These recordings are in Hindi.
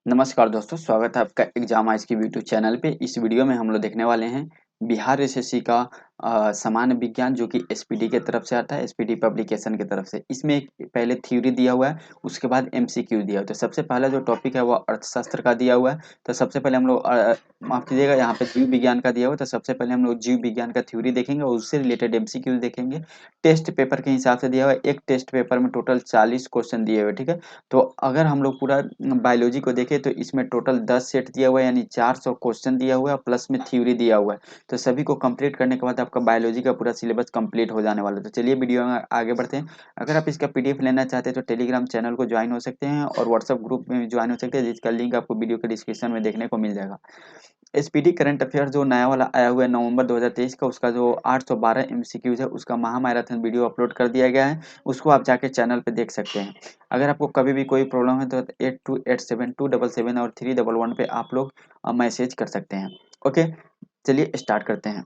नमस्कार दोस्तों, स्वागत है आपका एग्जाम आज की यूट्यूब चैनल पे। इस वीडियो में हम लोग देखने वाले हैं बिहार एसएससी का सामान्य विज्ञान जो कि एसपीडी के तरफ से आता है, एसपीडी पब्लिकेशन की तरफ से। इसमें एक पहले थ्योरी दिया हुआ है, उसके बाद एमसीक्यू दिया हुआ है। तो सबसे पहला जो टॉपिक है वो अर्थशास्त्र का दिया हुआ है। तो सबसे पहले हम लोग माफ कीजिएगा, यहाँ पे जीव विज्ञान का दिया हुआ है। तो सबसे पहले हम लोग जीव विज्ञान का थ्योरी देखेंगे और उससे रिलेटेड एमसीक्यू देखेंगे। टेस्ट पेपर के हिसाब से दिया हुआ है, एक टेस्ट पेपर में टोटल 40 क्वेश्चन दिए हुए, ठीक है। तो अगर हम लोग पूरा बायोलॉजी को देखें तो इसमें टोटल 10 सेट दिया हुआ है, यानी 400 क्वेश्चन दिया हुआ है, प्लस में थ्योरी दिया हुआ है। तो सभी को कंप्लीट करने के बाद आपका बायोलॉजी का पूरा सिलेबस कंप्लीट हो जाने वाला है। तो चलिए वीडियो में आगे बढ़ते हैं। अगर आप इसका पीडीएफ लेना चाहते हैं तो टेलीग्राम चैनल को ज्वाइन हो सकते हैं और व्हाट्सएप ग्रुप में भी ज्वाइन हो सकते हैं, जिसका लिंक आपको वीडियो के डिस्क्रिप्शन में देखने को मिल जाएगा। एसपीडी करंट अफेयर जो नया वाला आया हुआ है नवंबर 2023 का, उसका जो 812 एमसीक्यूज है उसका महामैराथन वीडियो अपलोड कर दिया गया है। उसको आप जाके चैनल पे देख सकते हैं। अगर आपको कभी भी कोई प्रॉब्लम है तो 8287 277 और 311 पे आप लोग मैसेज कर सकते हैं। ओके, चलिए स्टार्ट करते हैं।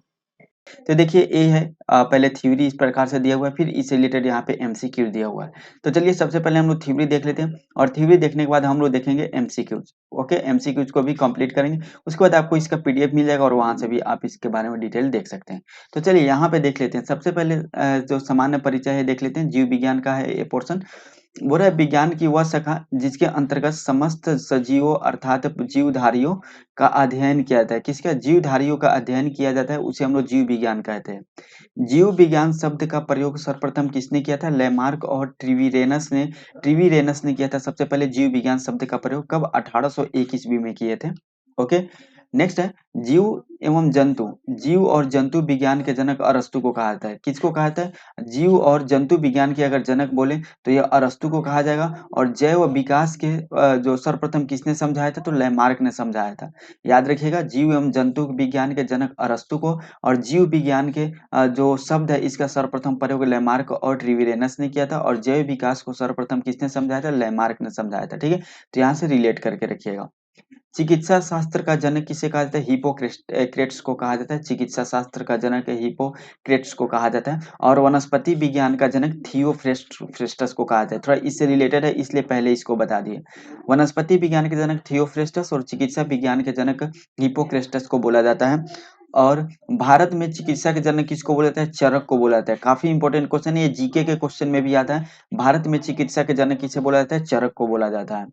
तो देखिए ये है पहले थ्योरी इस प्रकार से दिया हुआ है, फिर इससे रिलेटेड यहाँ पे एमसीक्यू दिया हुआ है। तो चलिए सबसे पहले हम लोग थ्योरी देख लेते हैं और थ्योरी देखने के बाद हम लोग देखेंगे एमसीक्यूज। ओके, एमसीक्यूज को भी कंप्लीट करेंगे। उसके बाद आपको इसका पीडीएफ मिल जाएगा और वहां से भी आप इसके बारे में डिटेल देख सकते हैं। तो चलिए यहाँ पे देख लेते हैं। सबसे पहले जो सामान्य परिचय है देख लेते हैं। जीव विज्ञान का है ये पोर्शन। वो है विज्ञान की वह शाखा जिसके अंतर्गत समस्त सजीवों अर्थात जीवधारियों का अध्ययन किया जाता है। किसका? जीवधारियों का अध्ययन किया जाता है, उसे हम लोग जीव विज्ञान कहते हैं। जीव विज्ञान शब्द का प्रयोग सर्वप्रथम किसने किया था? लेमार्क और ट्रिवीरेनस ने किया था। सबसे पहले जीव विज्ञान शब्द का प्रयोग कब? 1801 ईस्वी में किए थे। ओके, नेक्स्ट है जीव एवं जंतु। जीव और जंतु विज्ञान के जनक अरस्तु को कहा जाता है। किसको कहा जाता है? जीव और जंतु विज्ञान के अगर जनक बोले तो यह अरस्तु को कहा जाएगा। और जैव विकास के जो सर्वप्रथम किसने समझाया था? तो लेमार्क ने समझाया था। याद रखिएगा, जीव एवं जंतु विज्ञान के जनक अरस्तु को, और जीव विज्ञान के जो शब्द है इसका सर्वप्रथम प्रयोग लेमार्क और ट्रिविरेनस ने किया था। और जैव विकास को सर्वप्रथम किसने समझाया था? लेमार्क ने समझाया था। ठीक है, तो यहाँ से रिलेट करके रखिएगा। चिकित्सा शास्त्र का जनक किसे कहा जाता है? हिपोक्रेट्स को कहा जाता है। चिकित्सा शास्त्र का जनक हिपोक्रेट्स को कहा जाता है। और वनस्पति विज्ञान का जनक थियोफ्रेस्टस को कहा जाता है। थोड़ा इससे रिलेटेड है इसलिए पहले इसको बता दिए। वनस्पति विज्ञान के जनक थियोफ्रेस्टस और चिकित्सा विज्ञान के जनक हिपोक्रेट्स को बोला जाता है। और भारत में चिकित्सा के जनक किसको बोला जाता है? चरक को बोला जाता है। काफी इंपॉर्टेंट क्वेश्चन है, ये जीके के क्वेश्चन में भी आता है। भारत में चिकित्सा के जनक किसे बोला जाता है? चरक को बोला जाता है।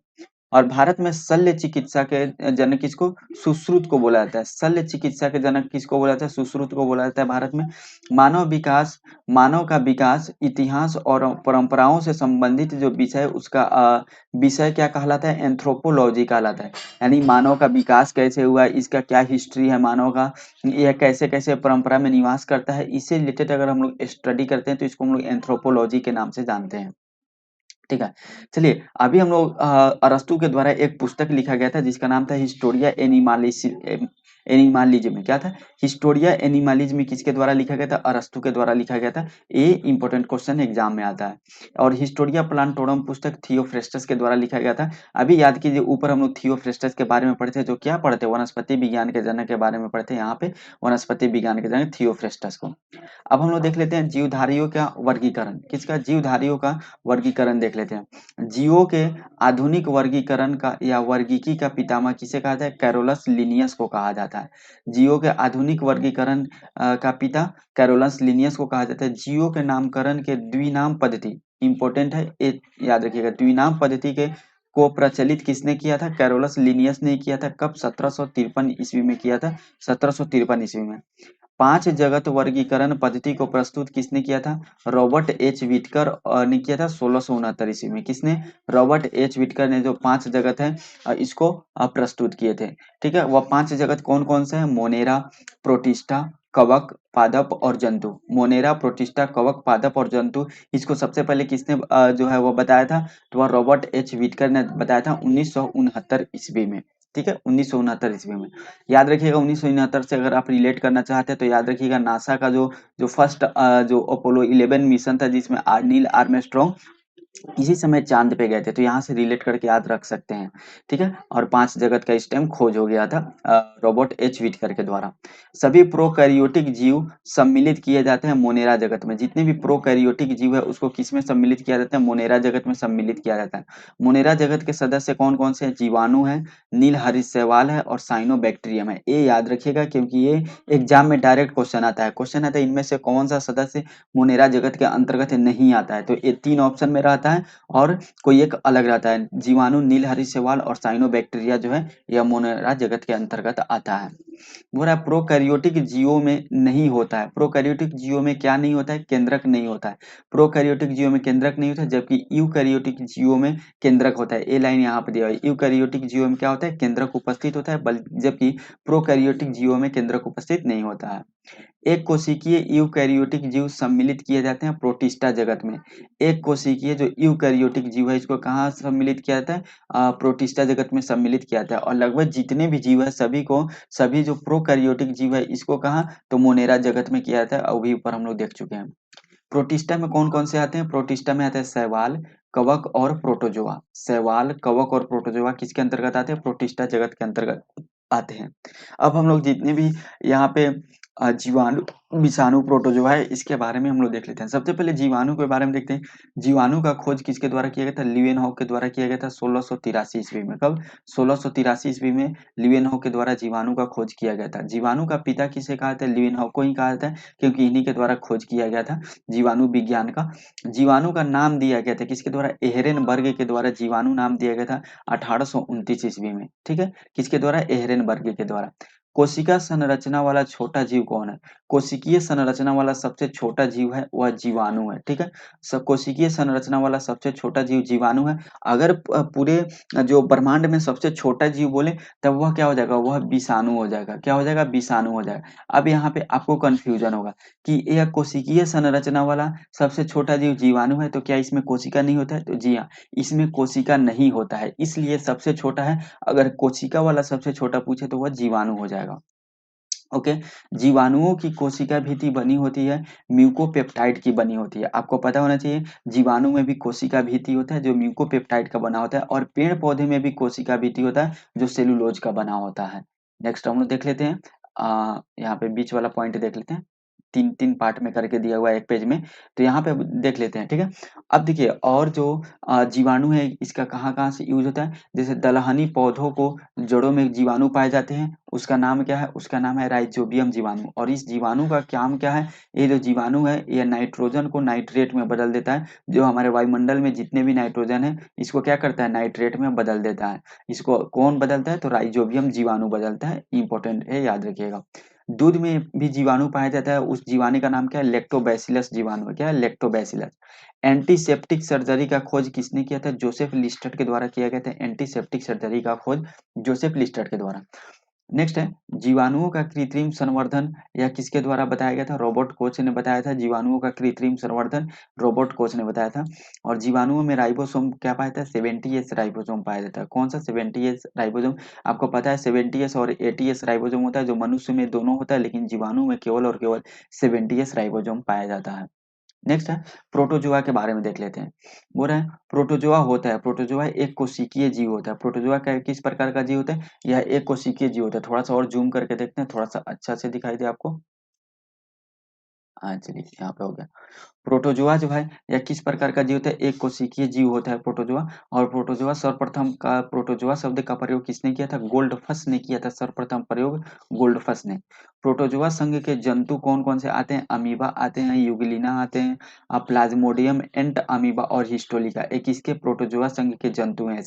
और भारत में शल्य चिकित्सा के जनक किसको? सुश्रुत को बोला जाता है। शल्य चिकित्सा के जनक किसको बोला जाता है? सुश्रुत को बोला जाता है भारत में। मानव का विकास, इतिहास और परंपराओं से संबंधित जो विषय, उसका विषय क्या कहलाता है? एंथ्रोपोलॉजी कहलाता है। यानी मानव का विकास कैसे हुआ है, इसका क्या हिस्ट्री है मानव का, यह कैसे कैसे परंपरा में निवास करता है, इससे रिलेटेड अगर हम लोग स्टडी करते हैं तो इसको हम लोग एंथ्रोपोलॉजी के नाम से जानते हैं। ठीक है, चलिए अभी हम लोग अरस्तु के द्वारा एक पुस्तक लिखा गया था जिसका नाम था हिस्टोरिया एनिमालिज्म में। क्या था? हिस्टोरिया एनिमालिज्म किसके द्वारा लिखा गया था? अरस्तु के द्वारा लिखा गया था। ये इंपॉर्टेंट क्वेश्चन एग्जाम में आता है। और हिस्टोरिया प्लांटोरम पुस्तक थियोफ्रेस्टस के द्वारा लिखा गया था। अभी याद कीजिए, ऊपर हम लोग थियोफ्रेस्टस के बारे में पढ़ते, जो क्या पढ़ते? वनस्पति विज्ञान के जनक के बारे में पढ़ते। यहाँ पे वनस्पति विज्ञान के जनक थियोफ्रेस्टस को। अब हम लोग देख लेते हैं जीवधारियों का वर्गीकरण। किसका? जीवधारियों का वर्गीकरण देख लेते हैं। जीवों के आधुनिक वर्गीकरण का या वर्गीकी का पितामह किसे कहा जाता है? कैरोलस लिनियस को कहा जाता है। जीवों के आधुनिक वर्गीकरण का पिता कैरोलस लिनियस को कहा जाता है। जीवों के नामकरण के द्विनाम पद्धति इंपॉर्टेंट है, एक याद रखिएगा। द्विनाम पद्धति के को प्रचलित किसने किया था? कैरोलस लिनियस ने किया था। कब? 1753 ईस्वी में किया था। 1753 ईस्वी में। पांच जगत वर्गीकरण पद्धति को प्रस्तुत किसने किया था? रॉबर्ट एच विटकर ने किया था 1669 ईस्वी में। किसने? रॉबर्ट एच विटकर ने जो पांच जगत है इसको प्रस्तुत किए थे। ठीक है, वह पांच जगत कौन कौन से हैं? मोनेरा, प्रोटिस्टा, कवक, पादप और जंतु। मोनेरा, प्रोटिस्टा, कवक, पादप और जंतु। इसको सबसे पहले किसने जो है वो बताया था? तो वह रॉबर्ट एच विटकर ने बताया था 1969 ईस्वी में। ठीक है, 1969 ईस्वी में। याद रखिएगा 1969 से अगर आप रिलेट करना चाहते हैं तो याद रखिएगा नासा का जो जो फर्स्ट जो अपोलो 11 मिशन था जिसमें नील आर्मस्ट्रॉन्ग इसी समय चांद पे गए थे, तो यहाँ से रिलेट करके याद रख सकते हैं। ठीक है, और 5 जगत का इस टाइम खोज हो गया था रॉबर्ट एच व्हिटकर के द्वारा। सभी प्रोकैरियोटिक जीव सम्मिलित किए जाते हैं मोनेरा जगत में। जितने भी प्रोकैरियोटिक जीव है उसको किस में सम्मिलित किया जाता है? मोनेरा जगत में सम्मिलित किया जाता है। मोनेरा जगत के सदस्य कौन कौन से हैं? जीवाणु है, नील हरित है और साइनोबैक्टीरियम है। ये याद रखिएगा क्योंकि ये एग्जाम में डायरेक्ट क्वेश्चन आता है। क्वेश्चन आता है इनमें से कौन सा सदस्य मोनेरा जगत के अंतर्गत नहीं आता है, तो ये 3 ऑप्शन में रहता है और कोई एक अलग रहता है। जीवाणु, नील हरित और साइनोबैक्टीरिया जो है यह मोनेरा जगत के अंतर्गत आता है। बोल रहा है प्रोकैरियोटिक जीवों में नहीं होता है। प्रोकैरियोटिक जीवों में क्या नहीं होता है? केंद्रक नहीं होता है। प्रोकैरियोटिक जीवों में केंद्रक नहीं होता है, जबकि यूकैरियोटिक जीवों में केंद्रक होता है। ये लाइन यहाँ पे दिया हुआ है। यूकैरियोटिक जीवों में क्या होता है? केंद्रक उपस्थित होता है, जबकि प्रोकैरियोटिक जीवों में केंद्रक उपस्थित नहीं होता है। एक कोशिकीय यूकैरियोटिक जीव सम्मिलित किए जाते हैं प्रोटिस्टा जगत में। एक कोशिकीय जो यूकैरियोटिक जीव है इसको कहाँ सम्मिलित किया जाता है? प्रोटिस्टा जगत में सम्मिलित किया जाता है। और लगभग जितने भी जीव है सभी जो प्रोकैरियोटिक जीव है इसको कहाँ? तो मोनेरा जगत में किया जाता है, अभी ऊपर हम लोग देख चुके हैं। प्रोटिस्टा में कौन कौन से आते हैं? प्रोटिस्टा में आते हैं शैवाल, कवक और प्रोटोजोआ। शैवाल, कवक और प्रोटोजोआ किसके अंतर्गत आते हैं? प्रोटिस्टा जगत के अंतर्गत आते हैं। अब हम लोग जितने भी यहाँ पे जीवाणु, विषाणु, प्रोटोजोआ है इसके बारे में हम लोग देख लेते हैं। सबसे पहले जीवाणु के बारे में देखते हैं। जीवाणु का खोज किसके द्वारा किया गया था? लीवेनहॉक के द्वारा किया गया था 1683 ईस्वी में। कब? 1683 ईस्वी में लीवेनहॉक के द्वारा जीवाणु का खोज किया गया था। जीवाणु का पिता किसे कहा था? लीवेनहॉक को ही कहा जाता है, क्योंकि इन्हीं के द्वारा खोज किया गया था जीवाणु विज्ञान का। जीवाणु का नाम दिया गया था किसके द्वारा? एहरेनबर्ग के द्वारा जीवाणु नाम दिया गया था 1829 ईस्वी में। ठीक है, किसके द्वारा? एहरेनबर्ग के द्वारा। कोशिका संरचना वाला छोटा जीव कौन है? कोशिकीय संरचना वाला सबसे छोटा जीव है वह जीवाणु है। ठीक है, कोशिकीय संरचना वाला सबसे छोटा जीव जीवाणु है। अगर पूरे जो ब्रह्मांड में सबसे छोटा जीव बोले तब वह क्या हो जाएगा? वह विषाणु हो जाएगा। क्या हो जाएगा? विषाणु हो जाएगा। अब यहाँ पे आपको कंफ्यूजन होगा कि यह कोशिकीय संरचना वाला सबसे छोटा जीव जीवाणु है, तो क्या इसमें कोशिका नहीं होता है? तो जी हाँ, इसमें कोशिका नहीं होता है, इसलिए सबसे छोटा है। अगर कोशिका वाला सबसे छोटा पूछे तो वह जीवाणु हो जाएगा। ओके, जीवाणुओं की कोशिका भित्ति बनी होती है म्यूकोपेप्टाइड की बनी होती है। आपको पता होना चाहिए जीवाणु में भी कोशिका भित्ति होता है जो म्यूकोपेप्टाइड का बना होता है, और पेड़ पौधे में भी कोशिका भित्ति होता है जो सेलुलोज का बना होता है। नेक्स्ट हम लोग देख लेते हैं, यहाँ पे बीच वाला पॉइंट देख लेते हैं। तीन तीन पार्ट में करके दिया हुआ है एक पेज में, तो यहाँ पे देख लेते हैं। ठीक है, अब देखिए और जो जीवाणु है इसका कहाँ कहाँ से यूज होता है। जैसे दलहनी पौधों को जड़ों में जीवाणु पाए जाते हैं, उसका नाम क्या है? उसका नाम है राइजोबियम जीवाणु। और इस जीवाणु का काम क्या है? ये जो जीवाणु है ये नाइट्रोजन को नाइट्रेट में बदल देता है। जो हमारे वायुमंडल में जितने भी नाइट्रोजन है इसको क्या करता है? नाइट्रेट में बदल देता है। इसको कौन बदलता है? तो राइजोबियम जीवाणु बदलता है। इंपॉर्टेंट है, याद रखिएगा। दूध में भी जीवाणु पाया जाता है, उस जीवाणु का नाम क्या है? लेक्टोबैसिलस जीवाणु है। क्या है? लेक्टोबैसिलस। एंटीसेप्टिक सर्जरी का खोज किसने किया था? जोसेफ लिस्टर के द्वारा किया गया था। एंटीसेप्टिक सर्जरी का खोज जोसेफ लिस्टर के द्वारा। नेक्स्ट है जीवाणुओं का कृत्रिम संवर्धन, यह किसके द्वारा बताया गया था? रॉबर्ट कोच ने बताया था। जीवाणुओं का कृत्रिम संवर्धन रॉबर्ट कोच ने बताया था। और जीवाणुओं में राइबोसोम क्या पाया था? 70s राइबोसोम पाया जाता है। कौन सा 70s राइबोसोम? आपको पता है 70s और 80s राइबोसोम होता है, जो मनुष्य में दोनों होता है, लेकिन जीवाणु में केवल और केवल 70s राइबोसोम पाया जाता है। नेक्स्ट है प्रोटोजोआ के बारे में देख लेते हैं। बोल रहे हैं प्रोटोजोआ होता है, प्रोटोजोआ एक कोशिकीय जीव होता है। प्रोटोजोआ का किस प्रकार का जीव होता है? यह एक कोशिकीय जीव होता है। थोड़ा सा और जूम करके देखते हैं, थोड़ा सा अच्छा से दिखाई दे आपको। हाँ चलिए, यहाँ पे हो गया। प्रोटोजोआ जो है यह किस प्रकार का जीव होता है? एक कोशिकीय जीव होता है प्रोटोजोआ। और प्रोटोजोआ सर्वप्रथम का प्रोटोजोआ शब्द का प्रयोग किसने किया था? गोल्डफस ने किया था। सर्वप्रथम प्रयोग गोल्डफस ने। प्रोटोजोआ संघ के जंतु कौन कौन से आते हैं? अमीबा आते हैं, यूग्लिना आते हैं, प्लाज्मोडियम, एंट अमीबा और हिस्टोलिका। एक किसके? प्रोटोजोआ संघ के जंतु हैं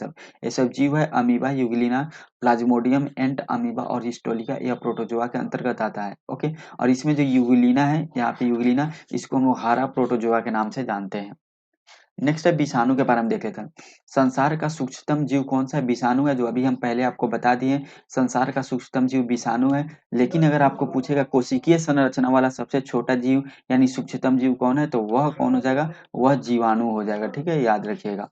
ये सब जीव है। अमीबा, यूग्लिना, प्लाज्मोडियम, एंट अमीबा और हिस्टोलिका यह प्रोटोजोआ के अंतर्गत आता है। ओके, और इसमें जो यूग्लिना है, यहाँ पे यूग्लिना, इसको हम लोग हारा प्रोटोजोआ के नाम से जानते हैं। नेक्स्ट है विषाणु के बारे में देख लेते हैं। संसार का सूक्ष्मतम जीव कौन सा है? विषाणु है, जो अभी हम पहले आपको बता दिए। संसार का सूक्ष्मतम जीव विषाणु है। लेकिन अगर आपको पूछेगा कोशिकीय संरचना वाला सबसे छोटा जीव यानी सूक्ष्मतम जीव कौन है, तो वह कौन हो जाएगा? वह जीवाणु हो जाएगा। ठीक है, याद रखिएगा।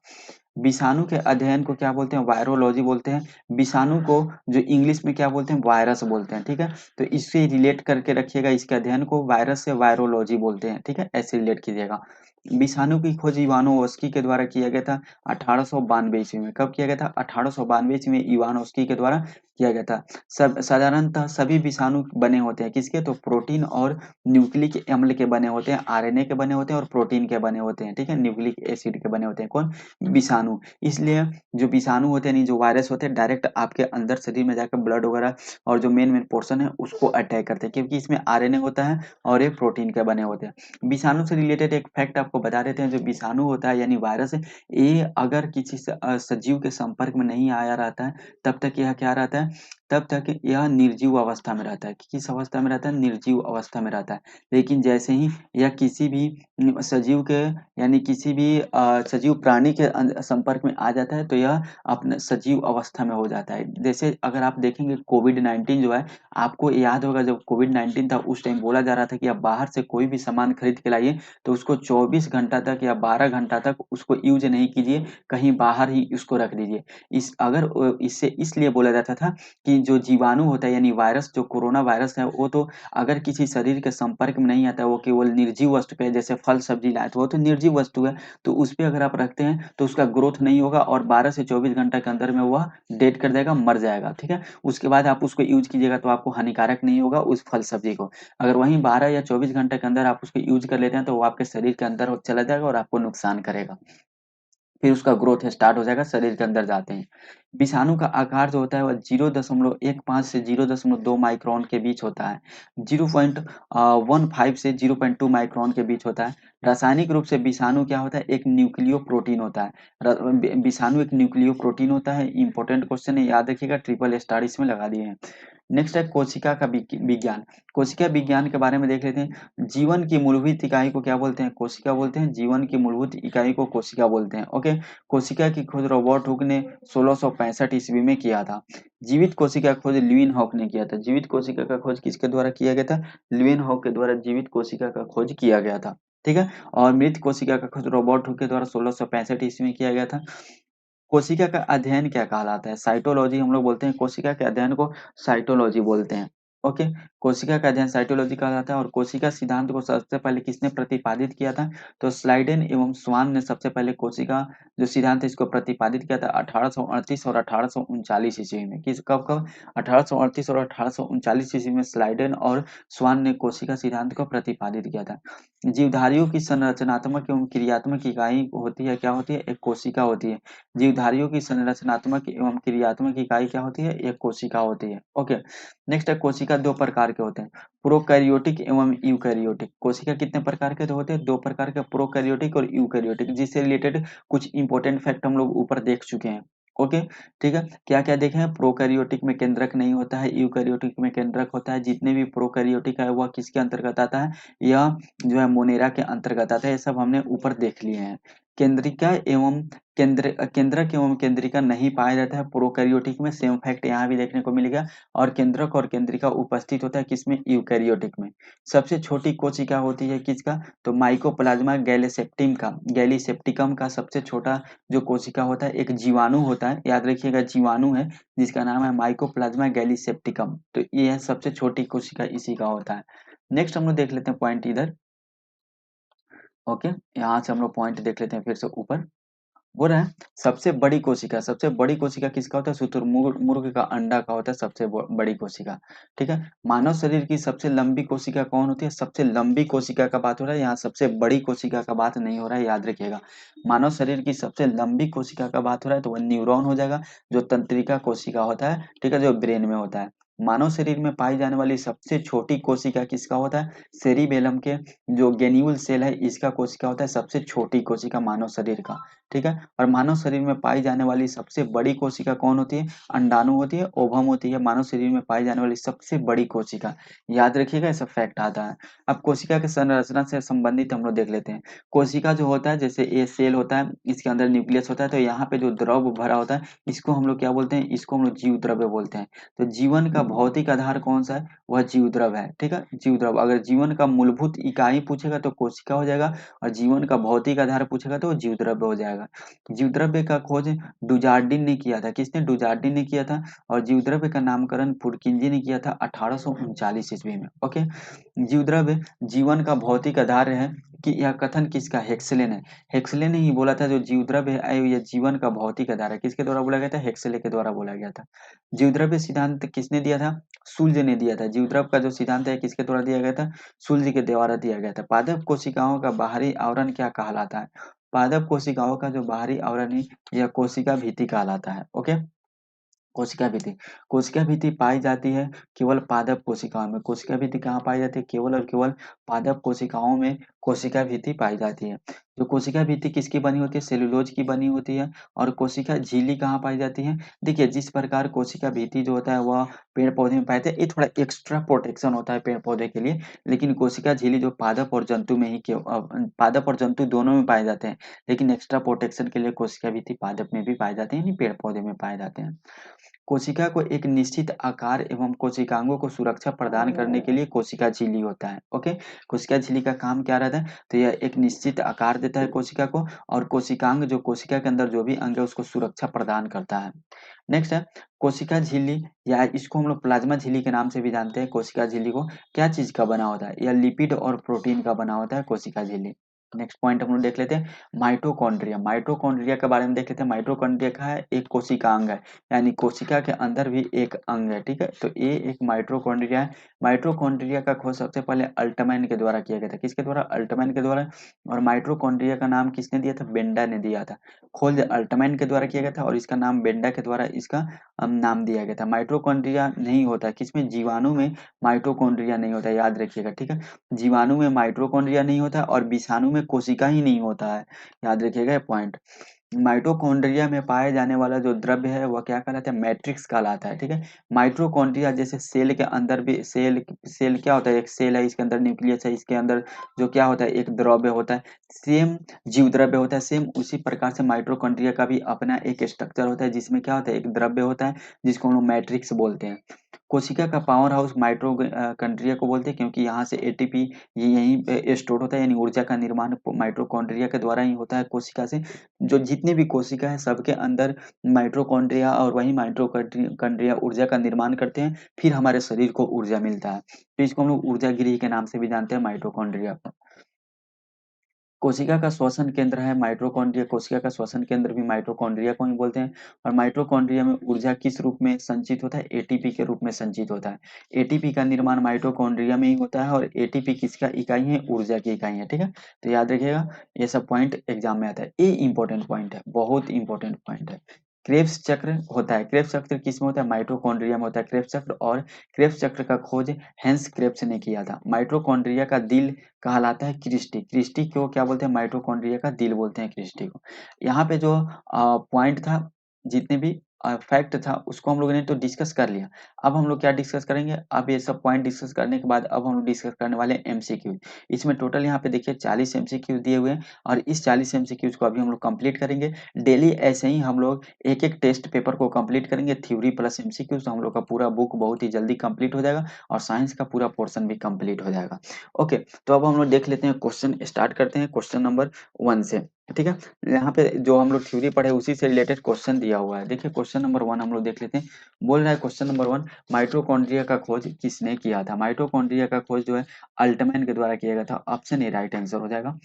विषाणु के अध्ययन को क्या बोलते हैं? वायरोलॉजी बोलते हैं। विषाणु को जो इंग्लिश में क्या बोलते हैं? वायरस बोलते हैं। ठीक है, तो इससे रिलेट करके रखिएगा, इसके अध्ययन को वायरस से वायरोलॉजी बोलते हैं। ठीक है, ऐसे रिलेट कीजिएगा। विषाणु की खोज इवानोव्स्की के द्वारा किया गया था 1892 ईस्वी में। कब किया गया था? 1892 ईस्वी में इवानोव्स्की के द्वारा किया गया था। सब साधारणतः सभी विषाणु बने होते हैं किसके? तो प्रोटीन और न्यूक्लिक अम्ल के बने होते हैं, आरएनए के बने होते हैं और प्रोटीन के बने होते हैं, ठीक है, न्यूक्लिक एसिड के बने होते हैं। कौन? विषाणु। इसलिए जो विषाणु होते हैं, नहीं जो वायरस होते हैं, डायरेक्ट आपके अंदर शरीर में जाकर ब्लड वगैरह और जो मेन मेन पोर्शन है उसको अटैक करते हैं, क्योंकि इसमें आरएनए होता है और ये प्रोटीन के बने होते हैं। विषाणु से रिलेटेड एक फैक्ट आपको बता देते हैं। जो विषाणु होता है यानी वायरस है, ये अगर किसी सजीव के संपर्क में नहीं आया रहता है, तब तक यह क्या रहता है? तब तक यह निर्जीव अवस्था में रहता है। किस अवस्था में रहता है? निर्जीव अवस्था में रहता है। लेकिन जैसे ही यह किसी भी सजीव के यानी किसी भी सजीव प्राणी के संपर्क में आ जाता है, तो यह अपने सजीव अवस्था में हो जाता है। जैसे अगर आप देखेंगे कोविड-19 जो है, आपको याद होगा जब कोविड-19 था उस टाइम बोला जा रहा था कि आप बाहर से कोई भी सामान खरीद के लाइए तो उसको 24 घंटा तक या 12 घंटा तक उसको यूज नहीं कीजिए, कहीं बाहर ही उसको रख दीजिए। इससे इसलिए बोला जाता था कि जो जीवाणु होता है यानी वायरस, जो कोरोना वायरस है, वो तो अगर किसी शरीर के संपर्क में नहीं आता है, वो केवल निर्जीव वस्तु पे, जैसे फल सब्जी लाए तो वो तो निर्जीव वस्तु है, तो उस पे अगर आप रखते हैं तो उसका ग्रोथ नहीं होगा और 12 से 24 घंटे के अंदर में वह डेड कर जाएगा, मर जाएगा, ठीक है। उसके बाद आप उसको यूज कीजिएगा तो आपको हानिकारक नहीं होगा उस फल सब्जी को। अगर वहीं 12 या 24 घंटे के अंदर आप उसको यूज कर लेते हैं तो वो आपके शरीर के अंदर चला जाएगा और आपको नुकसान करेगा। फिर उसका ग्रोथ स्टार्ट हो जाएगा शरीर के अंदर जाते ही। विषाणु का आकार जो होता है वह 0.15 से 0.2 माइक्रोन के बीच होता है। 0.15 से 0.2 माइक्रोन के बीच होता है। रासायनिक रूप से विषाणु क्या होता है? एक न्यूक्लियो प्रोटीन होता है। विषाणु एक न्यूक्लियो प्रोटीन होता है। इंपॉर्टेंट क्वेश्चन है, याद रखिएगा, ट्रिपल स्टार इसमें लगा दिए हैं। नेक्स्ट है कोशिका का विज्ञान। कोशिका विज्ञान के बारे में देख लेते हैं। जीवन की मूलभूत इकाई को क्या बोलते हैं? कोशिका बोलते हैं। जीवन की मूलभूत इकाई को कोशिका बोलते हैं। ओके। कोशिका की खोज रॉबर्ट हुक ने 1665 ईस्वी में किया था। जीवित कोशिका का खोज ल्यूइन हॉक ने किया था। जीवित कोशिका का खोज किसके द्वारा किया गया था? ल्यूइन हॉक के द्वारा जीवित कोशिका का खोज किया गया था। ठीक है। और मृत कोशिका का खोज रॉबर्ट हुक के द्वारा 1665 ईस्वी में किया गया था। कोशिका का अध्ययन क्या कहलाता है? साइटोलॉजी हम लोग बोलते हैं। कोशिका के अध्ययन को साइटोलॉजी बोलते हैं। ओके। कोशिका का अध्ययन साइटोलॉजी कहलाता है। और कोशिका सिद्धांत को सबसे पहले किसने प्रतिपादित किया था? तो स्लाइडेन एवं स्वान ने सबसे पहले कोशिका जो सिद्धांत है इसको प्रतिपादित किया था 1838 और 1839 ईस्वी में। किस कब कब? 1838 और 1839 ईस्वी में स्लाइडेन और स्वान ने कोशिका सिद्धांत को प्रतिपादित किया था। जीवधारियों की संरचनात्मक एवं क्रियात्मक इकाई होती है, क्या होती है? एक कोशिका होती है। जीवधारियों की संरचनात्मक एवं क्रियात्मक इकाई क्या होती है? एक कोशिका होती है। ओके। नेक्स्ट है कोशिका दो प्रकार के होते हैं, प्रोकैरियोटिक एवं यूकैरियोटिक। कोशिका कितने प्रकार के तो होते हैं? दो प्रकार के, प्रोकैरियोटिक और यूकैरियोटिक, जिससे रिलेटेड कुछ इंपॉर्टेंट फैक्ट हम लोग ऊपर देख चुके हैं। ओके। ठीक है। क्या क्या देखे हैं? प्रोकैरियोटिक में केंद्रक नहीं होता है, यूकैरियोटिक में केंद्रक होता है। जितने भी प्रोकैरियोटिक है वह किसके अंतर्गत आता है? यह जो है मोनेरा के अंतर्गत आता है। ये सब हमने ऊपर देख लिए हैं। केंद्रिका एवं केंद्रक एवं केंद्रिका नहीं पाया जाता है प्रोकैरियोटिक में। सेम फैक्ट यहाँ भी देखने को मिलेगा। और केंद्रक और केंद्रिका उपस्थित होता है किसमें? यूकैरियोटिक में। सबसे छोटी कोशिका होती है किसका? तो माइकोप्लाज्मा गैलीसेप्टिम का, गैलीसेप्टिकम का सबसे छोटा जो कोशिका होता है एक जीवाणु होता है। याद रखिएगा, जीवाणु है जिसका नाम है माइकोप्लाज्मा गैलीसेप्टिकम। तो ये सबसे छोटी कोशिका इसी का होता है। नेक्स्ट हम लोग देख लेते हैं पॉइंट इधर। ओके। यहाँ से हम लोग पॉइंट देख लेते हैं फिर से ऊपर। बोल रहे हैं सबसे बड़ी कोशिका किसका होता है? शुतुरमुर्ग मुर्ग का अंडा का होता है सबसे बड़ी कोशिका। ठीक है। मानव शरीर की सबसे लंबी कोशिका कौन होती है? सबसे लंबी कोशिका का बात हो रहा है, यहाँ सबसे बड़ी कोशिका का बात नहीं हो रहा है, याद रखिएगा। मानव शरीर की सबसे लंबी कोशिका का बात हो रहा है तो वह न्यूरॉन हो जाएगा, जो तंत्रिका कोशिका होता है, ठीक है, जो ब्रेन में होता है। मानव शरीर में पाई जाने वाली सबसे छोटी कोशिका किसका होता है? सेरिबेलम के जो गेन्यूल सेल है इसका कोशिका होता है सबसे छोटी कोशिका मानव शरीर का। ठीक है। और मानव शरीर में पाई जाने वाली सबसे बड़ी कोशिका कौन होती है? अंडाणु होती है, ओवम होती है। मानव शरीर में पाई जाने वाली सबसे बड़ी कोशिका, याद रखिएगा, ऐसा फैक्ट आता है। अब कोशिका के संरचना से संबंधित हम लोग देख लेते हैं। कोशिका जो होता है, जैसे ये सेल होता है, इसके अंदर न्यूक्लियस होता है, तो यहाँ पे जो द्रव भरा होता है इसको हम लोग क्या बोलते हैं? इसको हम लोग जीव द्रव्य बोलते हैं। तो जीवन का भौतिक आधार कौन सा है? वह जीव द्रव है। ठीक है, जीव द्रव। अगर जीवन का मूलभूत इकाई पूछेगा तो कोशिका हो जाएगा, और जीवन का भौतिक आधार पूछेगा तो जीव द्रव्य हो जाएगा। जाएगा। जीवद्रव्य का खोज डुजार्डिन ने किया था। किसने? डुजार्डिन ने किया था। और जीवद्रव्य का नामकरण फुर्किंजी ने किया था 1839 ईस्वी में। ओके, जीवद्रव्य जीवन का भौतिक आधार है कि यह कथन किसका? हेक्सले ने। हेक्सले ने ही बोला था जो जीवद्रव्य है यह जीवन का भौतिक आधार है। किसके द्वारा बोला गया था? हेक्सले के द्वारा बोला गया था। जीवद्रव्य सिद्धांत किसने दिया था? सुल्ज ने दिया था। जीवद्रव्य का जो सिद्धांत है किसके द्वारा दिया गया था? सुल्ज के द्वारा दिया गया था। पादप कोशिकाओं का बाहरी आवरण क्या कहलाता है? पादप कोशिकाओं का जो बाहरी आवरण है यह कोशिका भित्ति कहलाता है। ओके, कोशिका भित्ति। कोशिका भित्ति पाई जाती है केवल पादप कोशिकाओं में। कोशिका भित्ति कहाँ पाई जाती है? केवल और केवल पादप कोशिकाओं में कोशिका भित्ति पाई जाती है। जो कोशिका भित्ति किसकी बनी होती है? सेलुलोज की बनी होती है। और कोशिका झिल्ली कहाँ पाई जाती है? देखिए, जिस प्रकार कोशिका भित्ति जो होता है वह पेड़ पौधे में पाए जाते हैं, ये थोड़ा एक्स्ट्रा प्रोटेक्शन होता है पेड़ पौधे के लिए। लेकिन कोशिका झिल्ली जो पादप और जंतु में ही पादप और जंतु दोनों में पाए जाते हैं, लेकिन एक्स्ट्रा प्रोटेक्शन के लिए कोशिका भित्ति पादप में भी पाए जाते हैं, यानी पेड़ पौधे में पाए जाते हैं। कोशिका को एक निश्चित आकार एवं कोशिकांगों को सुरक्षा प्रदान करने के लिए कोशिका झिल्ली होता है। ओके, कोशिका झिल्ली का काम क्या रहता है? तो यह एक निश्चित आकार देता है कोशिका को, और कोशिकांग जो कोशिका के अंदर जो भी अंग है उसको सुरक्षा प्रदान करता है। नेक्स्ट है कोशिका झिल्ली, या इसको हम लोग प्लाज्मा झिल्ली के नाम से भी जानते हैं। कोशिका झिल्ली को क्या चीज का बना होता है? यह लिपिड और प्रोटीन का बना होता है कोशिका झिल्ली। नेक्स्ट पॉइंट हम लोग देख लेते हैं माइटोकॉन्ड्रिया। माइटोकॉन्ड्रिया के बारे में देख लेते हैं। माइटोकॉन्ड्रिया का है एक कोशिकांग है, यानी कोशिका के अंदर भी एक अंग है। ठीक है, तो ये एक माइटोकॉन्ड्रिया है। माइटोकॉन्ड्रिया का खोज सबसे पहले अल्टमैन के द्वारा किया गया था। किसके द्वारा? अल्टमैन के द्वारा। और माइटोकॉन्ड्रिया का नाम किसने दिया था? बेंडा ने दिया था। खोज अल्टमैन के द्वारा किया गया था और इसका नाम बेंडा के द्वारा इसका नाम दिया गया था। माइटोकॉन्ड्रिया नहीं होता है किसमें? जीवाणु में माइटोकॉन्ड्रिया नहीं होता है, याद रखिएगा। ठीक है, जीवाणु में माइटोकॉन्ड्रिया नहीं होता और विषाणु में कोशिका ही नहीं होता है, याद रखिएगा ये पॉइंट। माइटोकॉन्ड्रिया में पाए जाने वाला जो द्रव्य है वह क्या कहलाता है? मैट्रिक्स कहलाता है। ठीक है, माइटोकॉन्ड्रिया जैसे सेल के अंदर भी सेल सेल क्या होता है? एक सेल है, इसके अंदर न्यूक्लियस है, इसके अंदर जो क्या होता है? एक द्रव्य होता है, सेम जीव द्रव्य होता है। सेम उसी प्रकार से माइटोकॉन्ड्रिया का भी अपना एक स्ट्रक्चर होता है जिसमें क्या होता है? एक द्रव्य होता है जिसको हम लोग मैट्रिक्स बोलते हैं। कोशिका का पावर हाउस माइटोकॉन्ड्रिया को बोलते हैं क्योंकि यहाँ से एटीपी यहीं पे स्टोर होता है, यानी ऊर्जा का निर्माण माइटोकॉन्ड्रिया के द्वारा ही होता है कोशिका से। जो जितनी भी कोशिका है सबके अंदर माइटोकॉन्ड्रिया, और वही माइटोकॉन्ड्रिया ऊर्जा का निर्माण करते हैं, फिर हमारे शरीर को ऊर्जा मिलता है। तो इसको हम लोग ऊर्जा गृह के नाम से भी जानते हैं माइटोकॉन्ड्रिया को। कोशिका का श्वसन केंद्र है माइटोकॉन्ड्रिया। कोशिका का श्वसन केंद्र भी माइटोकॉन्ड्रिया को ही बोलते हैं। और माइटोकॉन्ड्रिया में ऊर्जा किस रूप में संचित होता है? एटीपी के रूप में संचित होता है। एटीपी का निर्माण माइटोकॉन्ड्रिया में ही होता है, और एटीपी किसका इकाई है? ऊर्जा की इकाई है। ठीक है, तो याद रखिएगा ये सब पॉइंट एग्जाम में आता है। ये इंपॉर्टेंट पॉइंट है, बहुत इंपॉर्टेंट पॉइंट है। क्रेब्स चक्र होता है। क्रेब्स चक्र किस में होता है? माइटोकॉन्ड्रिया में होता है क्रेब्स चक्र। और क्रेब्स चक्र का खोज हेंस क्रेब्स ने किया था। माइटोकॉन्ड्रिया का दिल कहलाता है क्रिस्टी। क्रिस्टी को क्या बोलते हैं? माइटोकॉन्ड्रिया का दिल बोलते हैं क्रिस्टी को। यहाँ पे जो पॉइंट था, जितने भी फैक्ट था उसको हम लोगों ने तो डिस्कस कर लिया। अब हम लोग क्या डिस्कस करेंगे? अब ये सब पॉइंट डिस्कस करने के बाद अब हम लोग डिस्कस करने वाले एमसीक्यू। इसमें टोटल यहाँ पे देखिए 40 एमसीक्यू दिए हुए हैं, और इस 40 एमसीक्यूज को अभी हम लोग कंप्लीट करेंगे। डेली ऐसे ही हम लोग एक एक टेस्ट पेपर को कंप्लीट करेंगे, थ्योरी प्लस एमसीक्यूज, तो हम लोग का पूरा बुक बहुत ही जल्दी कंप्लीट हो जाएगा और साइंस का पूरा पोर्शन भी कंप्लीट हो जाएगा। ओके, तो अब हम लोग देख लेते हैं क्वेश्चन, स्टार्ट करते हैं क्वेश्चन नंबर 1 से। ठीक है, यहाँ पे जो हम लोग थ्योरी पढ़े उसी से रिलेटेड क्वेश्चन दिया हुआ है। देखिए क्वेश्चन नंबर 1 हम लोग देख लेते हैं। बोल रहा है क्वेश्चन नंबर 1, माइटोकॉन्ड्रिया का खोज किसने किया था? माइटोकॉन्ड्रिया का खोज जो है अल्टमैन के द्वारा किया गया था। ऑप्शन ए राइट आंसर हो जाएगा।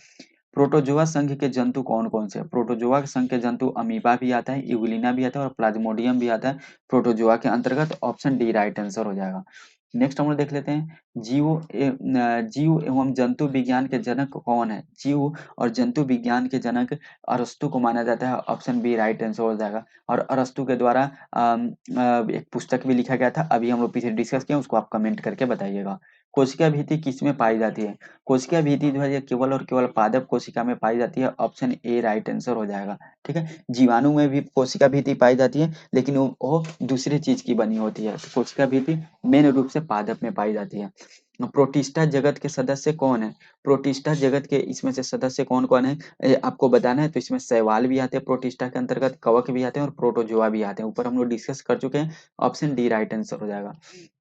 प्रोटोजोआ संघ के जंतु कौन कौन से? प्रोटोजोआ संघ के जंतु अमीबा भी आता है, यूग्लिना भी आता है और प्लाज्मोडियम भी आता है प्रोटोजोआ के अंतर्गत। ऑप्शन डी राइट आंसर हो जाएगा। नेक्स्ट हम लोग देख लेते हैं जीव एवं जंतु विज्ञान के जनक कौन है? जीव और जंतु विज्ञान के जनक अरस्तु को माना जाता है। ऑप्शन बी राइट आंसर हो जाएगा। और अरस्तु के द्वारा एक पुस्तक भी लिखा गया था, अभी हम लोग पीछे डिस्कस किए, उसको आप कमेंट करके बताइएगा। कोशिका भित्ति किसमें पाई जाती है? कोशिका भित्ति जो है ये केवल और केवल पादप कोशिका में पाई जाती है। ऑप्शन ए राइट आंसर हो जाएगा। ठीक है, जीवाणु में भी कोशिका भित्ति पाई जाती है, लेकिन वो दूसरे चीज की बनी होती है। तो कोशिका भित्ति मेन रूप से पादप में पाई जाती है। प्रोटिस्टा जगत के सदस्य कौन है? प्रोटिस्टा जगत के इसमें से सदस्य कौन कौन है आपको बताना है। तो इसमें शैवाल भी आते हैं प्रोटिस्टा के अंतर्गत, कवक भी आते हैं और प्रोटोजोआ भी आते हैं। ऊपर हम लोग डिस्कस कर चुके हैं। ऑप्शन डी राइट आंसर हो जाएगा।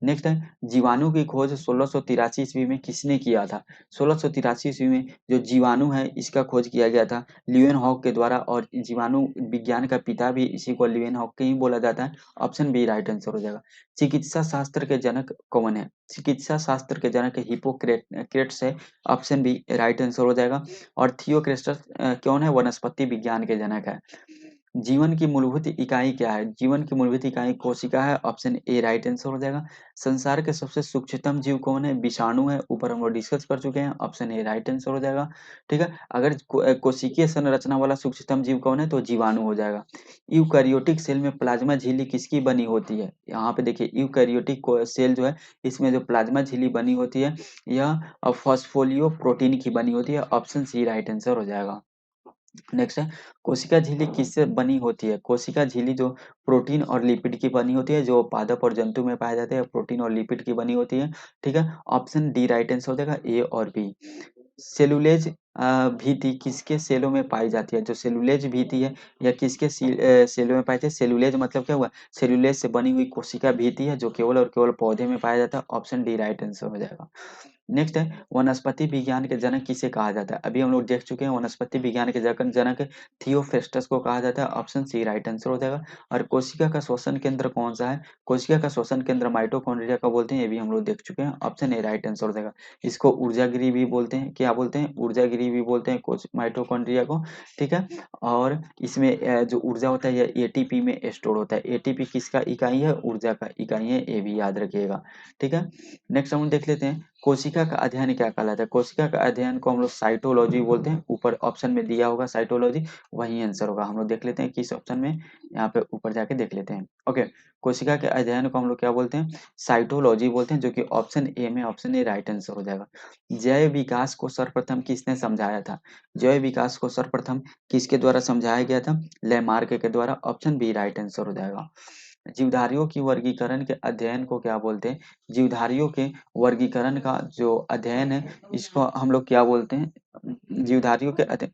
नेक्स्ट है, जीवाणु की खोज 1683 ईस्वी में किसने किया था? 1683 ईस्वी में जो जीवाणु है इसका खोज किया गया था ल्यूएन हॉक के द्वारा, और जीवाणु विज्ञान का पिता भी इसी को ल्यूएन हॉक के ही बोला जाता है। ऑप्शन बी राइट आंसर हो जाएगा। चिकित्सा शास्त्र के जनक कौन है? चिकित्सा शास्त्र के जनक हिपोक्रेट्स है। ऑप्शन बी राइट आंसर हो जाएगा। और थियोक्रेस्टस कौन है? वनस्पति विज्ञान के जनक है। जीवन की मूलभूत इकाई क्या है? जीवन की मूलभूत इकाई कोशिका है। ऑप्शन ए राइट आंसर हो जाएगा। संसार के सबसे सूक्ष्मतम जीव कौन है? विषाणु है। ऊपर हम लोग डिस्कस कर चुके हैं। ऑप्शन ए राइट आंसर हो जाएगा। ठीक है, अगर कोशिकीय संरचना वाला सूक्ष्मतम जीव कौन है तो जीवाणु हो जाएगा। यूकैरियोटिक सेल में प्लाज्मा झिल्ली किसकी बनी होती है? यहाँ पे देखिए यूकैरियोटिक सेल जो है इसमें जो प्लाज्मा झिल्ली बनी होती है यह फॉस्फोलियो प्रोटीन की बनी होती है। ऑप्शन सी राइट आंसर हो जाएगा। नेक्स्ट है, कोशिका झिल्ली किससे बनी होती है? कोशिका झिल्ली जो प्रोटीन और लिपिड की बनी होती है, जो पादप और जंतु में पाए जाते हैं प्रोटीन और लिपिड की बनी होती है। ठीक है, ऑप्शन डी राइट आंसर हो जाएगा, ए और बी। सेलुलेज भीति किसके सेलों में पाई जाती है? जो सेलुलेज भीति है या किसके सेलों में पाई जाती है? सेलुलेज मतलब क्या हुआ? सेलुलेज से बनी हुई कोशिका भीति है जो केवल और केवल पौधे में पाया जाता है। ऑप्शन डी राइट आंसर हो जाएगा। नेक्स्ट है, वनस्पति विज्ञान के जनक किसे कहा जाता है? अभी हम लोग देख चुके हैं वनस्पति विज्ञान के जनक थियोफ्रेस्टस को कहा जाता है। ऑप्शन सी राइट आंसर हो जाएगा। और कोशिका का श्वसन केंद्र कौन सा है? कोशिका का श्वसन केंद्र माइटोकॉन्ड्रिया का बोलते हैं, ये भी हम लोग देख चुके हैं। ऑप्शन ए राइट आंसर हो जाएगा। इसको ऊर्जागिरी भी बोलते हैं। क्या बोलते हैं? ऊर्जागिरी भी बोलते हैं माइटोकॉन्ड्रिया को। ठीक है, और इसमें जो ऊर्जा होता है यह एटीपी में स्टोर होता है। एटीपी किसका इकाई है? ऊर्जा का इकाई है, ये भी याद रखिएगा। ठीक है, नेक्स्ट हम देख लेते हैं कोशिका का अध्ययन क्या कहलाता है? कोशिका का अध्ययन को हम लोग साइटोलॉजी बोलते हैं। ऊपर ऑप्शन में दिया होगा साइटोलॉजी, वही आंसर होगा। हम लोग देख लेते हैं किस ऑप्शन में, यहाँ पे ऊपर जाके देख लेते हैं। ओके, कोशिका के अध्ययन को हम लोग क्या बोलते हैं? साइटोलॉजी बोलते हैं, जो कि ऑप्शन ए में ऑप्शन ए राइट आंसर हो जाएगा। जैव विकास को सर्वप्रथम किसने समझाया था? जैव विकास को सर्वप्रथम किसके द्वारा समझाया गया था? लेमार्क के द्वारा। ऑप्शन बी राइट आंसर हो जाएगा। जीवधारियों की वर्गीकरण के अध्ययन को क्या बोलते हैं? जीवधारियों के वर्गीकरण का जो अध्ययन है इसको हम लोग क्या बोलते हैं? जीवधारियों के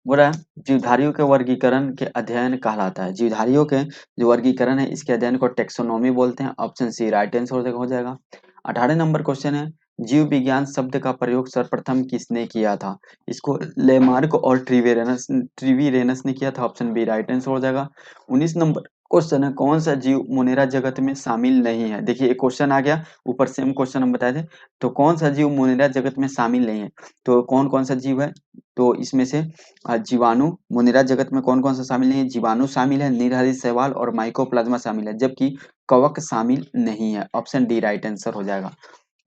बोला जीवधारियों के वर्गीकरण के अध्ययन कहलाता है। जीवधारियों के जो वर्गीकरण है इसके अध्ययन को टेक्सोनोमी बोलते हैं। ऑप्शन सी राइट आंसर हो जाएगा। 18 नंबर क्वेश्चन है, जीव विज्ञान शब्द का प्रयोग सर्वप्रथम किसने किया था? इसको लेमार्क और ट्रिवीरेनस ने किया था। ऑप्शन बी राइट आंसर हो जाएगा। 19 नंबर क्वेश्चन है, कौन सा जीव मुनेरा जगत में शामिल नहीं है? देखिए एक क्वेश्चन आ गया, ऊपर सेम क्वेश्चन हम बताए थे। तो कौन सा जीव मुनेरा जगत में शामिल नहीं है? तो कौन कौन सा जीव है? तो इसमें से जीवाणु मुनिरा जगत में कौन कौन सा शामिल नहीं है? जीवाणु शामिल है, निरहरित शैवाल और माइकोप्लाज्मा शामिल है, जबकि कवक शामिल नहीं है। ऑप्शन डी राइट आंसर हो जाएगा।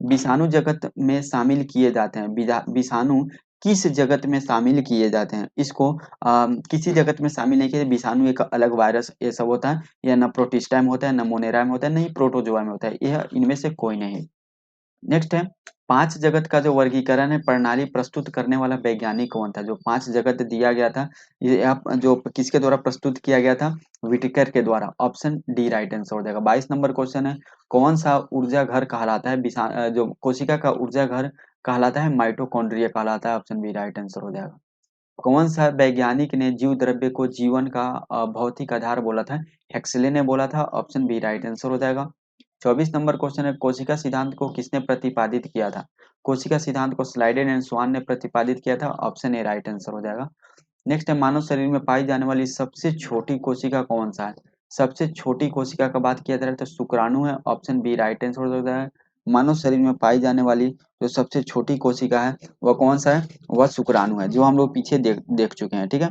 विषाणु जगत में शामिल किए जाते हैं। विषाणु किस जगत में शामिल किए जाते हैं? इसको किसी जगत में शामिल नहीं किए। विषाणु एक अलग वायरस ये सब होता है, यह न प्रोटिस्टा में होता है, न मोनेरा में होता है, न ही प्रोटोजोआ में होता है। यह इनमें से कोई नहीं। नेक्स्ट है, पांच जगत का जो वर्गीकरण है प्रणाली प्रस्तुत करने वाला वैज्ञानिक कौन था? जो पांच जगत दिया गया था ये आप जो किसके द्वारा प्रस्तुत किया गया था? विटेकर के द्वारा। ऑप्शन डी राइट आंसर हो जाएगा। 22 नंबर क्वेश्चन है, कौन सा ऊर्जा घर कहलाता है जो कोशिका का ऊर्जा घर कहलाता है? माइटोकॉन्ड्रिया कहलाता है। ऑप्शन बी राइट आंसर हो जाएगा। कौन सा वैज्ञानिक ने जीव द्रव्य को जीवन का भौतिक आधार बोला था? हेक्सले ने बोला था। ऑप्शन बी राइट आंसर हो जाएगा। 24 नंबर क्वेश्चन है, कोशिका सिद्धांत को किसने प्रतिपादित किया था? कोशिका सिद्धांत को स्लाइडेन एंड स्वान ने प्रतिपादित किया था। ऑप्शन ए राइट आंसर हो जाएगा। नेक्स्ट है, मानव शरीर में पाई जाने वाली सबसे छोटी कोशिका कौन सा है? सबसे छोटी कोशिका का बात किया जाए तो शुक्राणु है। ऑप्शन बी राइट आंसर हो जाएगा। मानव शरीर में पाई जाने वाली जो सबसे छोटी कोशिका है वह कौन सा है? वह शुक्राणु है, जो हम लोग पीछे देख चुके हैं। ठीक है,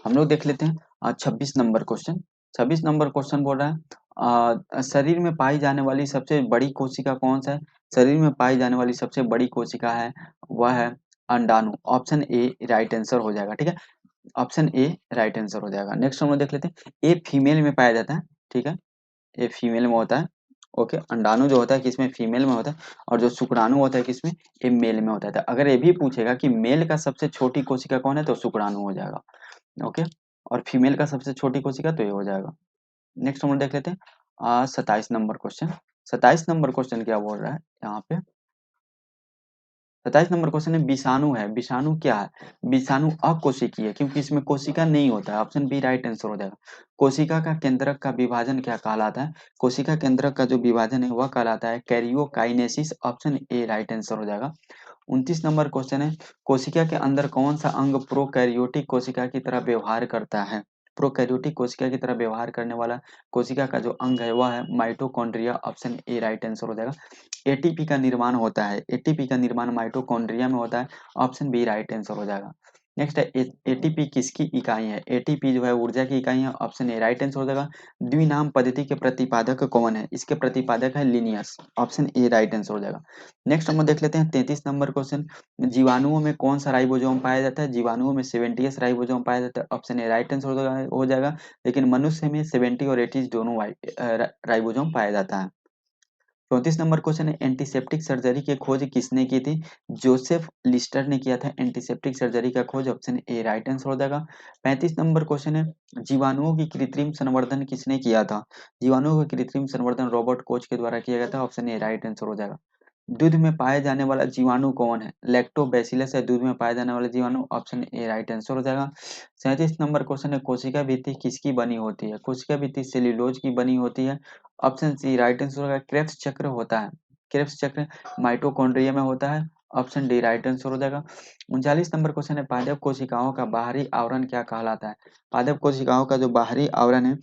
हम लोग देख लेते हैं 26 नंबर क्वेश्चन। 26 नंबर क्वेश्चन बोल रहा है शरीर में पाई जाने वाली सबसे बड़ी कोशिका कौन सा है? शरीर में पाई जाने वाली सबसे बड़ी कोशिका है वह है अंडाणु। ऑप्शन ए राइट आंसर हो जाएगा। ठीक है, ऑप्शन ए राइट आंसर हो जाएगा। नेक्स्ट हम लोग देख लेते हैं, ए फीमेल में पाया जाता है। ठीक है, ए फीमेल में होता है। ओके, अंडाणु जो होता है किसमें? फीमेल में होता है। और जो शुक्राणु होता है किसमें? ये मेल में होता है। तो अगर ये भी पूछेगा कि मेल का सबसे छोटी कोशिका कौन है तो शुक्राणु हो जाएगा। ओके, और फीमेल का सबसे छोटी कोशिका तो ये हो जाएगा। नेक्स्ट हम लोग देख लेते हैं, 27 नंबर क्वेश्चन। 27 नंबर क्वेश्चन क्या बोल रहा है यहाँ पे? 27 नंबर क्वेश्चन है विषाणु है। विषाणु क्या है? विषाणु अकोशिकीय है, क्योंकि इसमें कोशिका नहीं होता है। ऑप्शन बी राइट आंसर हो जाएगा। कोशिका का केंद्रक का विभाजन क्या कहलाता है? कोशिका केंद्रक का जो विभाजन है वह कहलाता है karyokinesis. Option A right answer हो जाएगा। 29 नंबर क्वेश्चन है कोशिका के अंदर कौन सा अंग प्रोकैरियोटिक कोशिका की तरह व्यवहार करता है? प्रोकैरियोटिक कोशिका की तरह व्यवहार करने वाला कोशिका का जो अंग है वह है mitochondria. Option A right answer हो जाएगा। एटीपी का निर्माण होता है। एटीपी का निर्माण माइटोकॉन्ड्रिया में होता है। ऑप्शन बी राइट आंसर हो जाएगा। नेक्स्ट है एटीपी किसकी इकाई है? एटीपी जो है ऊर्जा की इकाई है। ऑप्शन ए राइट आंसर हो जाएगा। द्विनाम पद्धति के प्रतिपादक कौन है? इसके प्रतिपादक है Linnaeus. Option A right answer हो जाएगा। नेक्स्ट हम देख लेते हैं 33 नंबर क्वेश्चन। जीवाणुओं में कौन सा राइबोसोम पाया जाता है? जीवाणुओं में 70s राइबोसोम पाया जाता है। ऑप्शन ए राइट आंसर हो जाएगा। लेकिन मनुष्य में 70 और 80 दोनों राइबोसोम पाया जाता है। 34 नंबर क्वेश्चन है एंटीसेप्टिक सर्जरी की खोज किसने की थी? जोसेफ लिस्टर ने किया था एंटीसेप्टिक सर्जरी का खोज। ऑप्शन ए राइट आंसर हो जाएगा। 35 नंबर क्वेश्चन है जीवाणुओं की कृत्रिम संवर्धन किसने किया था? जीवाणुओं का कृत्रिम संवर्धन रॉबर्ट कोच के द्वारा किया गया था। ऑप्शन ए राइट आंसर हो जाएगा। दूध में पाए जाने वाला जीवाणु कौन है? लैक्टोबैसिलस है दूध में पाए जाने वाला जीवाणु। ऑप्शन ए राइट आंसर हो जाएगा। 37 नंबर क्वेश्चन है कोशिका भित्ति किसकी बनी होती है? कोशिका भित्ति सेल्यूलोज की बनी होती है। ऑप्शन सी राइट आंसर होगा। क्रेब्स चक्र होता है। क्रेब्स चक्र माइटोकॉन्ड्रिया में होता है। ऑप्शन डी राइट आंसर हो जाएगा। 39 नंबर क्वेश्चन है पादप कोशिकाओं का बाहरी आवरण क्या कहलाता है? पादप कोशिकाओं का जो बाहरी आवरण है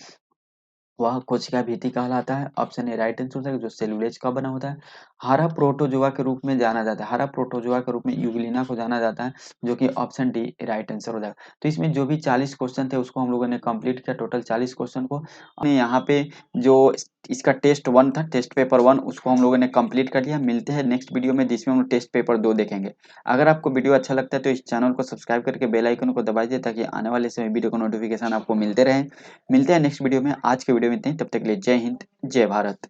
वह कोशिका भित्ति कहलाता है। ऑप्शन ए राइट आंसर है जो सेलुलोज का बना होता है। हरा प्रोटोजोआ के रूप में जाना जाता है। हरा प्रोटोजोआ के रूप में यूग्लिना को जाना जाता है, जो कि ऑप्शन डी राइट आंसर हो जाएगा। तो इसमें जो भी 40 क्वेश्चन थे उसको हम लोगों ने कंप्लीट किया। टोटल 40 क्वेश्चन को हमने यहाँ पे जो इसका टेस्ट 1 था, टेस्ट पेपर 1, उसको हम लोगों ने कंप्लीट कर लिया। मिलते हैं नेक्स्ट वीडियो में जिसमें हम लोग टेस्ट पेपर 2 देखेंगे। अगर आपको वीडियो अच्छा लगता है तो इस चैनल को सब्सक्राइब करके बेल आइकन को दबा दीजिए, ताकि आने वाले समय वीडियो को नोटिफिकेशन आपको मिलते रहे। मिलते हैं नेक्स्ट वीडियो में। आज के वीडियो में इतना ही, तब तक के लिए जय हिंद, जय भारत।